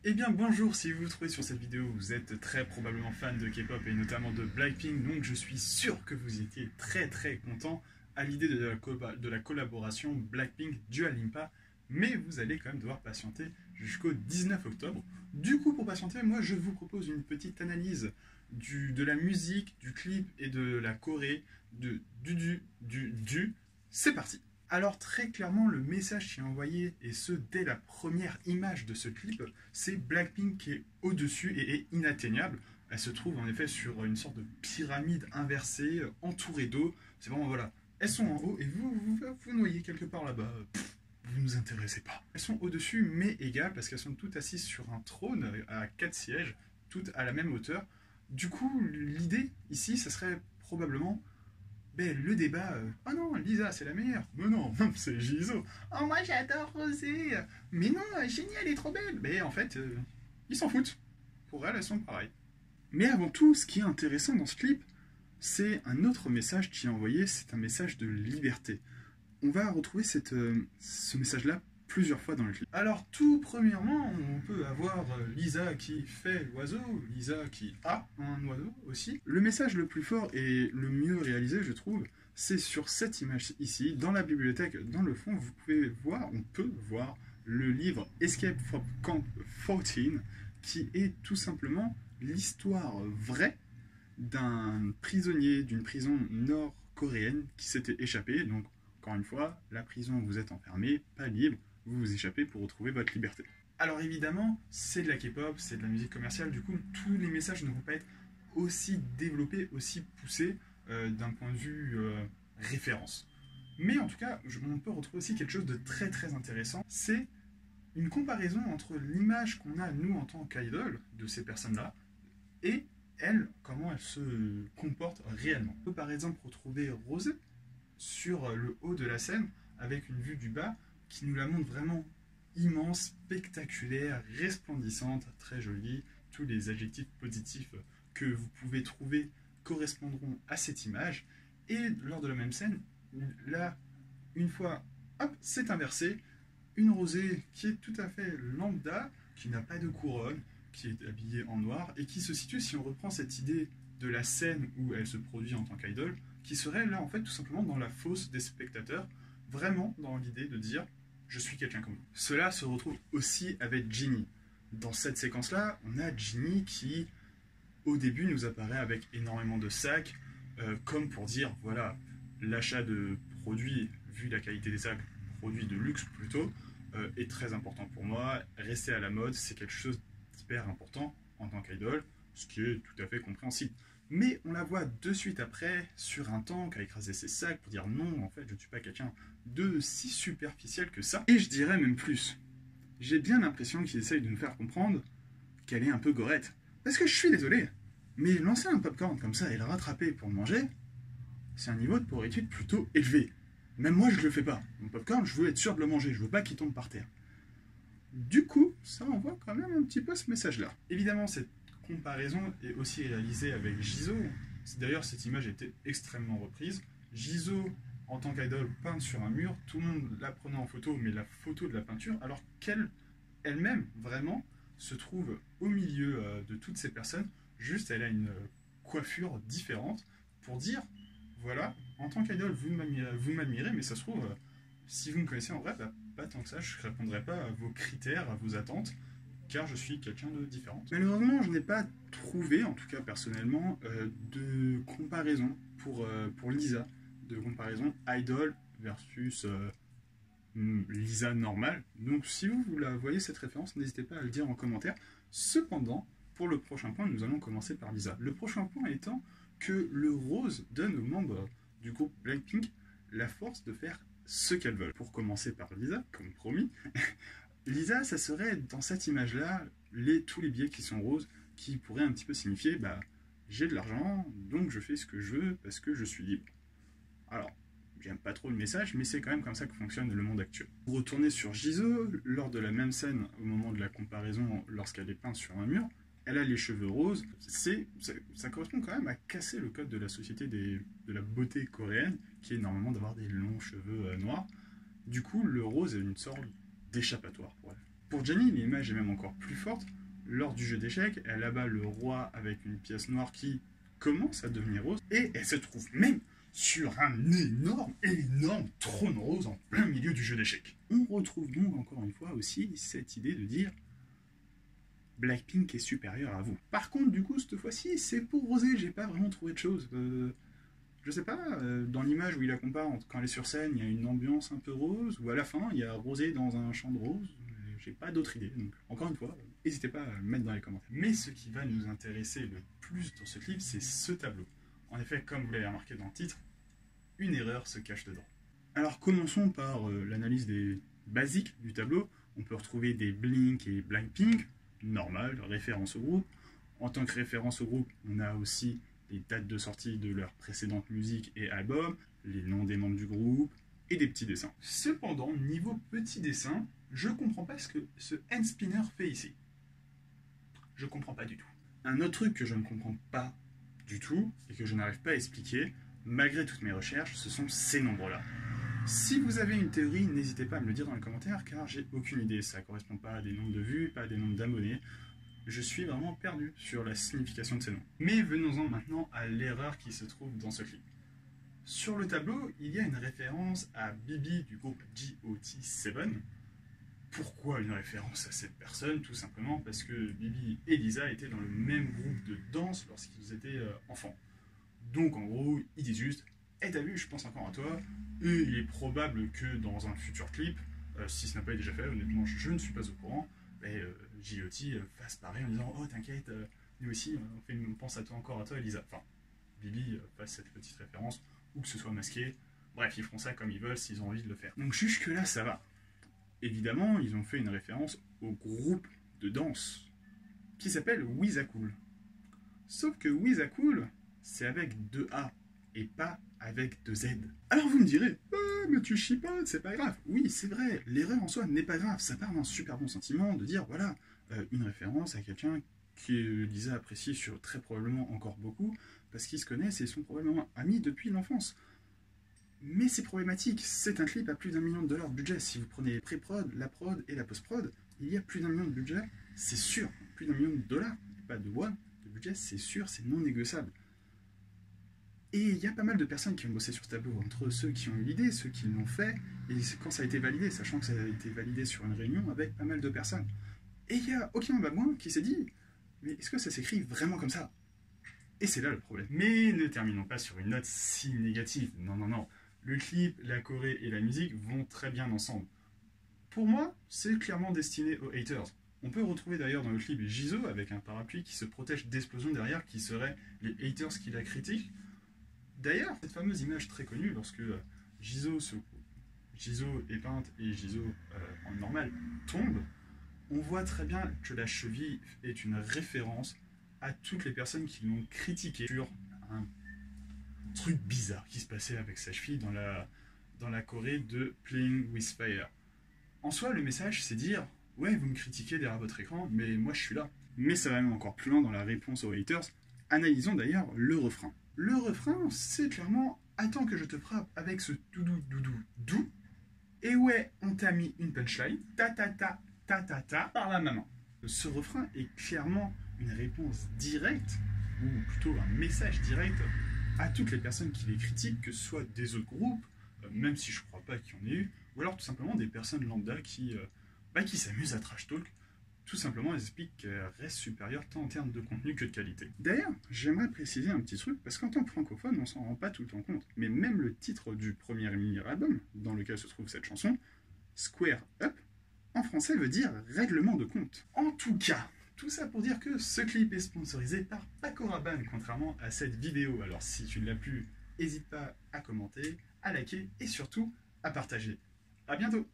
Eh bien bonjour, si vous vous trouvez sur cette vidéo, vous êtes très probablement fan de K-pop et notamment de Blackpink, donc je suis sûr que vous étiez très content à l'idée de la collaboration Blackpink-Dua Lipa, mais vous allez quand même devoir patienter jusqu'au 19 octobre. Du coup, pour patienter, moi je vous propose une petite analyse de la musique, du clip et de la choré, du. C'est parti! Alors très clairement, le message qui est envoyé, et ce dès la première image de ce clip, c'est Blackpink qui est au-dessus et est inatteignable. Elle se trouve en effet sur une sorte de pyramide inversée, entourée d'eau. C'est vraiment, voilà, elles sont en haut et vous noyez quelque part là-bas. Vous ne nous intéressez pas. Elles sont au-dessus mais égales parce qu'elles sont toutes assises sur un trône à 4 sièges, toutes à la même hauteur. Du coup, l'idée ici, ça serait probablement ben, le débat, oh non, Lisa, c'est la meilleure. Mais non, c'est Jisoo. Oh, moi, j'adore Rosé. Mais non, Jenny, elle est trop belle. Mais en fait, ils s'en foutent. Pour elles sont pareilles. Mais avant tout, ce qui est intéressant dans ce clip, c'est un autre message qui est envoyé, c'est un message de liberté. On va retrouver ce message-là plusieurs fois dans le clip. Alors tout premièrement, on peut avoir Lisa qui fait l'oiseau, Lisa qui a un oiseau aussi. Le message le plus fort et le mieux réalisé, je trouve, c'est sur cette image ici, dans la bibliothèque, dans le fond, vous pouvez voir, on peut voir le livre Escape from Camp 14, qui est tout simplement l'histoire vraie d'un prisonnier d'une prison nord-coréenne qui s'était échappé. Donc, encore une fois, la prison, vous êtes enfermé, pas libre, vous vous échappez pour retrouver votre liberté. Alors évidemment, c'est de la K-pop, c'est de la musique commerciale, du coup, tous les messages ne vont pas être aussi développés, aussi poussés d'un point de vue référence. Mais en tout cas, on peut retrouver aussi quelque chose de très intéressant, c'est une comparaison entre l'image qu'on a, nous, en tant qu'idol, de ces personnes-là, et elles, comment elles se comportent réellement. On peut par exemple retrouver Rosé sur le haut de la scène, avec une vue du bas, qui nous la montre vraiment immense, spectaculaire, resplendissante, très jolie. Tous les adjectifs positifs que vous pouvez trouver correspondront à cette image. Et lors de la même scène, là, une fois, hop, c'est inversé. Une Rosée qui est tout à fait lambda, qui n'a pas de couronne, qui est habillée en noir, et qui se situe, si on reprend cette idée de la scène où elle se produit en tant qu'idole, qui serait là en fait tout simplement dans la fosse des spectateurs, vraiment dans l'idée de dire je suis quelqu'un comme vous. Cela se retrouve aussi avec Ginny. Dans cette séquence-là, on a Ginny qui, au début, nous apparaît avec énormément de sacs, comme pour dire, voilà, l'achat de produits, vu la qualité des sacs, produits de luxe plutôt, est très important pour moi. Rester à la mode, c'est quelque chose d'hyper important en tant qu'idole, ce qui est tout à fait compréhensible. Mais on la voit de suite après, sur un tank, à écraser ses sacs pour dire non, en fait, je ne suis pas quelqu'un de si superficiel que ça. Et je dirais même plus. J'ai bien l'impression qu'il essaye de nous faire comprendre qu'elle est un peu gorette. Parce que je suis désolé, mais lancer un popcorn comme ça et le rattraper pour le manger, c'est un niveau de pourritude plutôt élevé. Même moi, je le fais pas. Mon popcorn, je veux être sûr de le manger, je veux pas qu'il tombe par terre. Du coup, ça envoie quand même un petit peu ce message-là. Évidemment, cette comparaison est aussi réalisée avec Jisoo. D'ailleurs, cette image était extrêmement reprise. Jisoo, en tant qu'idole, peinte sur un mur, tout le monde la prenait en photo, mais la photo de la peinture, alors qu'elle, elle-même, vraiment, se trouve au milieu de toutes ces personnes. Juste, elle a une coiffure différente pour dire, voilà, en tant qu'idole, vous m'admirez, mais ça se trouve, si vous me connaissez en vrai, bah, pas tant que ça, je ne répondrai pas à vos critères, à vos attentes, car je suis quelqu'un de différent. Malheureusement, je n'ai pas trouvé, en tout cas personnellement, de comparaison pour Lisa, de comparaison idol versus Lisa normale. Donc si vous la voyez cette référence, n'hésitez pas à le dire en commentaire. Cependant, pour le prochain point, nous allons commencer par Lisa. Le prochain point étant que le rose donne aux membres du groupe Blackpink la force de faire ce qu'elles veulent. Pour commencer par Lisa, comme promis, Lisa, ça serait dans cette image-là, tous les billets qui sont roses, qui pourraient un petit peu signifier, bah, j'ai de l'argent, donc je fais ce que je veux parce que je suis libre. Alors, j'aime pas trop le message, mais c'est quand même comme ça que fonctionne le monde actuel. Pour retourner sur Jisoo, lors de la même scène, au moment de la comparaison, lorsqu'elle est peinte sur un mur, elle a les cheveux roses, ça correspond quand même à casser le code de la société de la beauté coréenne, qui est normalement d'avoir des longs cheveux noirs. Du coup, le rose est une sorte d'échappatoire pour elle. Pour Jenny, l'image est même encore plus forte. Lors du jeu d'échecs, elle abat le roi avec une pièce noire qui commence à devenir rose, et elle se trouve même sur un énorme trône rose en plein milieu du jeu d'échecs. On retrouve donc encore une fois aussi cette idée de dire Blackpink est supérieur à vous. Par contre, du coup, cette fois-ci, c'est pour Rosé, j'ai pas vraiment trouvé de choses. Je sais pas, dans l'image où il la compare, quand elle est sur scène, il y a une ambiance un peu rose, ou à la fin, il y a Rosé dans un champ de rose. J'ai pas d'autre idée, donc encore une fois, n'hésitez pas à le mettre dans les commentaires. Mais ce qui va nous intéresser le plus dans ce clip, c'est ce tableau. En effet, comme vous l'avez remarqué dans le titre, une erreur se cache dedans. Alors commençons par l'analyse des basiques du tableau. On peut retrouver des Blink et Blackpink, normal, référence au groupe. En tant que référence au groupe, on a aussi les dates de sortie de leurs précédentes musiques et albums, les noms des membres du groupe et des petits dessins. Cependant, niveau petits dessins, je comprends pas ce que ce hand spinner fait ici. Je comprends pas du tout. Un autre truc que je ne comprends pas du tout et que je n'arrive pas à expliquer, malgré toutes mes recherches, ce sont ces nombres-là. Si vous avez une théorie, n'hésitez pas à me le dire dans les commentaires, car j'ai aucune idée. Ça ne correspond pas à des nombres de vues, pas à des nombres d'abonnés. Je suis vraiment perdu sur la signification de ces noms. Mais venons-en maintenant à l'erreur qui se trouve dans ce clip. Sur le tableau, il y a une référence à Bibi du groupe GOT7. Pourquoi une référence à cette personne? Tout simplement parce que Bibi et Lisa étaient dans le même groupe de danse lorsqu'ils étaient enfants. Donc en gros, ils disent juste « Hey, t'as vu, je pense encore à toi ». Et il est probable que dans un futur clip, si ce n'a pas été déjà fait, honnêtement je ne suis pas au courant, GOT fasse pareil en disant « Oh t'inquiète, nous aussi on pense à toi, encore à toi Lisa ». Enfin, Bibi fasse cette petite référence, ou que ce soit masqué. Bref, ils feront ça comme ils veulent s'ils ont envie de le faire. Donc jusque là ça va. Évidemment, ils ont fait une référence au groupe de danse qui s'appelle Wizacool. Sauf que Wizacool, c'est avec 2 A et pas avec 2 Z. Alors vous me direz, mais tu chipotes, c'est pas grave. Oui, c'est vrai, l'erreur en soi n'est pas grave. Ça part d'un super bon sentiment de dire, voilà, une référence à quelqu'un que Lisa apprécie sur très probablement encore beaucoup, parce qu'ils se connaissent et sont probablement amis depuis l'enfance. Mais c'est problématique, c'est un clip à plus d'1 million de dollars de budget. Si vous prenez les pré-prod, la prod et la post-prod, il y a plus d'1 million de budget, c'est sûr. Plus d'1 million de dollars, pas de won, de budget, c'est sûr, c'est non négociable. Et il y a pas mal de personnes qui ont bossé sur ce tableau, entre ceux qui ont eu l'idée, ceux qui l'ont fait, et quand ça a été validé, sachant que ça a été validé sur une réunion avec pas mal de personnes. Et il n'y a aucun babouin qui s'est dit, mais est-ce que ça s'écrit vraiment comme ça? Et c'est là le problème. Mais ne terminons pas sur une note si négative, non, non, non. Le clip, la choré et la musique vont très bien ensemble. Pour moi, c'est clairement destiné aux haters. On peut retrouver d'ailleurs dans le clip Jisoo avec un parapluie qui se protège d'explosions derrière, qui seraient les haters qui la critiquent. D'ailleurs, cette fameuse image très connue, lorsque Jisoo est peinte et Jisoo en normal tombe, on voit très bien que la cheville est une référence à toutes les personnes qui l'ont critiqué sur un truc bizarre qui se passait avec sa cheville dans la choré de Playing with Fire. En soi, le message, c'est dire « Ouais, vous me critiquez derrière votre écran, mais moi je suis là ». Mais ça va même encore plus loin dans la réponse aux haters. Analysons d'ailleurs le refrain. Le refrain, c'est clairement « Attends que je te frappe avec ce doudou doudou dou ». Et ouais, on t'a mis une punchline, ta ta ta ta ta ta, par la maman. Ce refrain est clairement une réponse directe, ou plutôt un message direct, à toutes les personnes qui les critiquent, que ce soit des autres groupes, même si je ne crois pas qu'il y en ait eu, ou alors tout simplement des personnes lambda qui s'amusent à trash talk. Tout simplement, elles expliquent qu'elles restent supérieures tant en termes de contenu que de qualité. D'ailleurs, j'aimerais préciser un petit truc, parce qu'en tant que francophone, on s'en rend pas tout le temps compte, mais même le titre du premier mini-album, dans lequel se trouve cette chanson, Square Up, en français veut dire règlement de compte. En tout cas, tout ça pour dire que ce clip est sponsorisé par Paco Rabanne, contrairement à cette vidéo. Alors si tu ne l'as plus, n'hésite pas à commenter, à liker et surtout à partager. A bientôt!